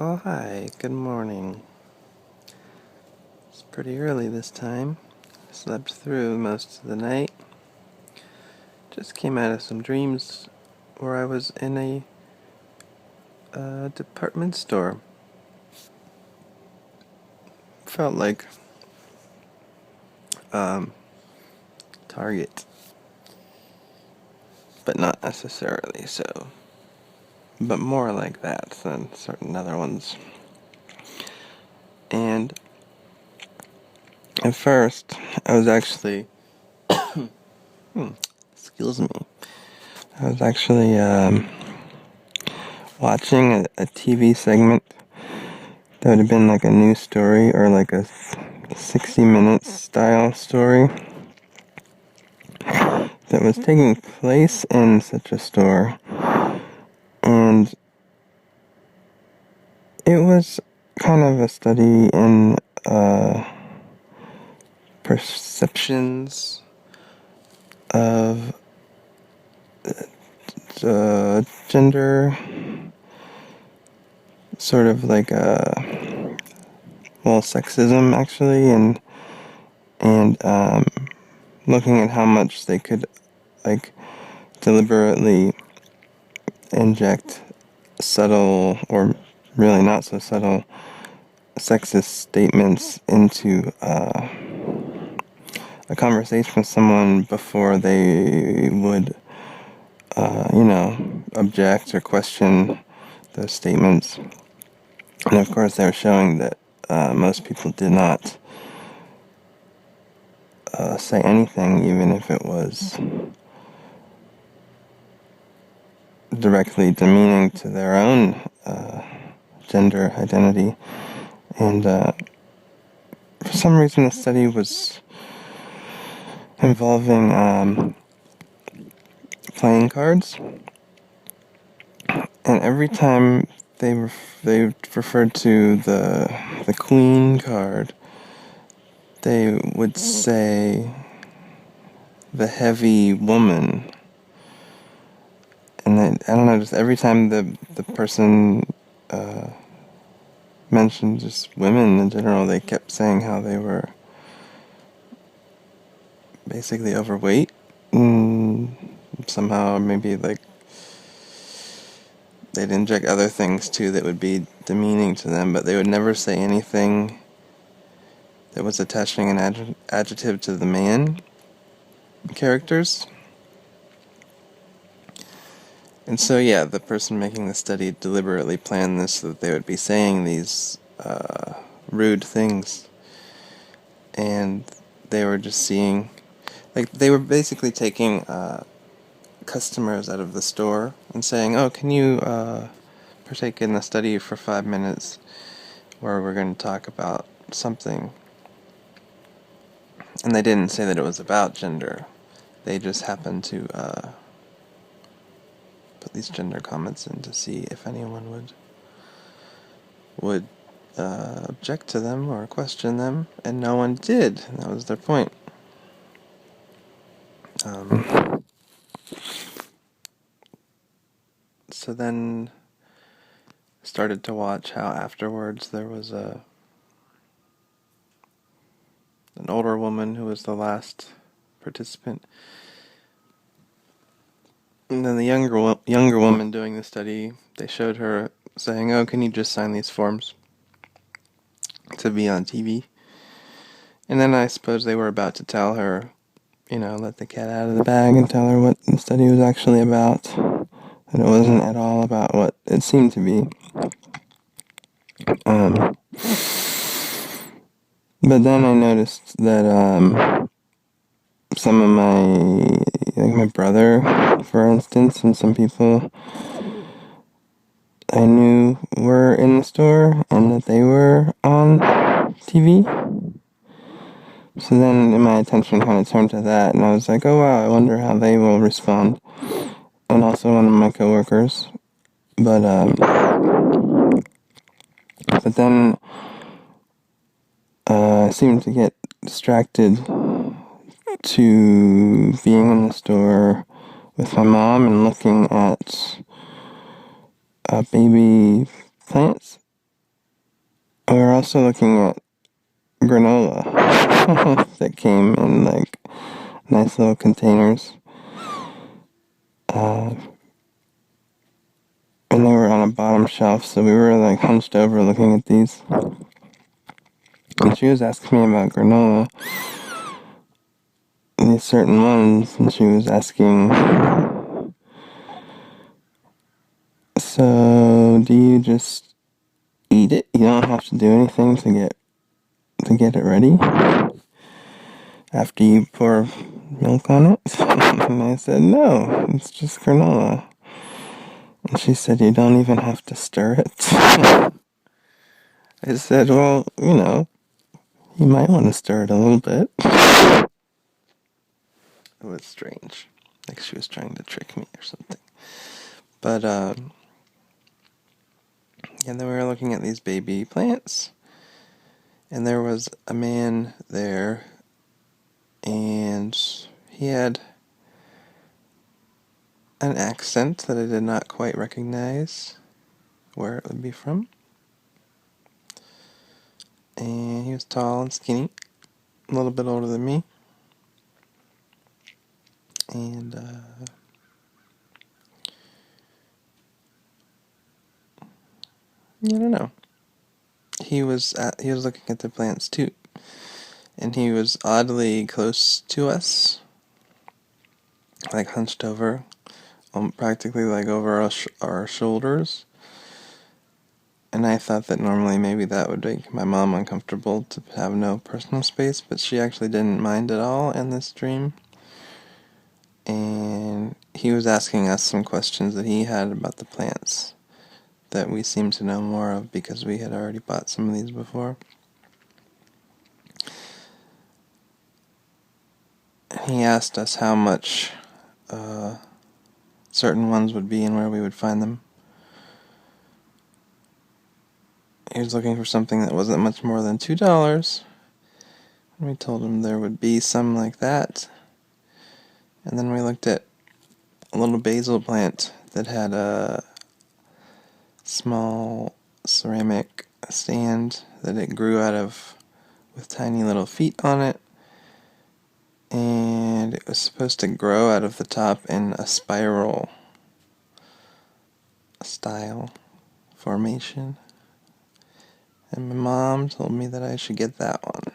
Oh, hi, good morning. It's pretty early this time. Slept through most of the night. Just came out of some dreams where I was in a department store. Felt like Target, but not necessarily so. But more like that than certain other ones. And at first, I was actually, excuse me, I was actually watching a TV segment that would have been like a news story or like a 60 Minutes style story that was taking place in such a store. And it was kind of a study in perceptions of gender, sort of like sexism actually, and looking at how much they could like deliberately inject subtle or really not so subtle sexist statements into a conversation with someone before they would object or question those statements. And of course they're showing that most people did not say anything, even if it was directly demeaning to their own gender identity. And for some reason the study was involving playing cards. And every time they referred to the queen card, they would say the heavy woman. And I don't know, just every time the person mentioned just women in general, they kept saying how they were basically overweight. And somehow maybe like they'd inject other things too that would be demeaning to them, but they would never say anything that was attaching an adjective to the man characters. And so, yeah, the person making the study deliberately planned this so that they would be saying these rude things. And they were just seeing, like, they were basically taking customers out of the store and saying, oh, can you partake in the study for 5 minutes where we're going to talk about something. And they didn't say that it was about gender. They just happened to put these gender comments in to see if anyone would object to them or question them, and no one did. And that was their point. So then started to watch how afterwards there was an older woman who was the last participant, and then the younger woman doing the study, they showed her saying, oh, can you just sign these forms to be on TV? And then I suppose they were about to tell her, let the cat out of the bag and tell her what the study was actually about. And it wasn't at all about what it seemed to be. But then I noticed that some of my brother, for instance, and some people I knew were in the store and that they were on TV. So then my attention kind of turned to that, and I was like, oh wow, I wonder how they will respond. And also one of my coworkers. But then I seemed to get distracted to being in the store with my mom and looking at baby plants We were also looking at granola that came in like nice little containers. And they were on a bottom shelf, so we were like hunched over looking at these. And she was asking me about granola, these certain ones, and she was asking, so do you just eat it? You don't have to do anything to get it ready after you pour milk on it? And I said, no, it's just granola. And she said, you don't even have to stir it. I said, well, you might want to stir it a little bit. It was strange. Like she was trying to trick me or something. But, and then we were looking at these baby plants. And there was a man there. And he had an accent that I did not quite recognize where it would be from. And he was tall and skinny. A little bit older than me. And, I don't know. He was looking at the plants too, and he was oddly close to us, like hunched over, practically like over our shoulders. And I thought that normally maybe that would make my mom uncomfortable to have no personal space, but she actually didn't mind at all in this dream. And he was asking us some questions that he had about the plants that we seemed to know more of because we had already bought some of these before. He asked us how much certain ones would be and where we would find them. He was looking for something that wasn't much more than $2. And we told him there would be some like that. And then we looked at a little basil plant that had a small ceramic stand that it grew out of with tiny little feet on it. And it was supposed to grow out of the top in a spiral style formation. And my mom told me that I should get that one.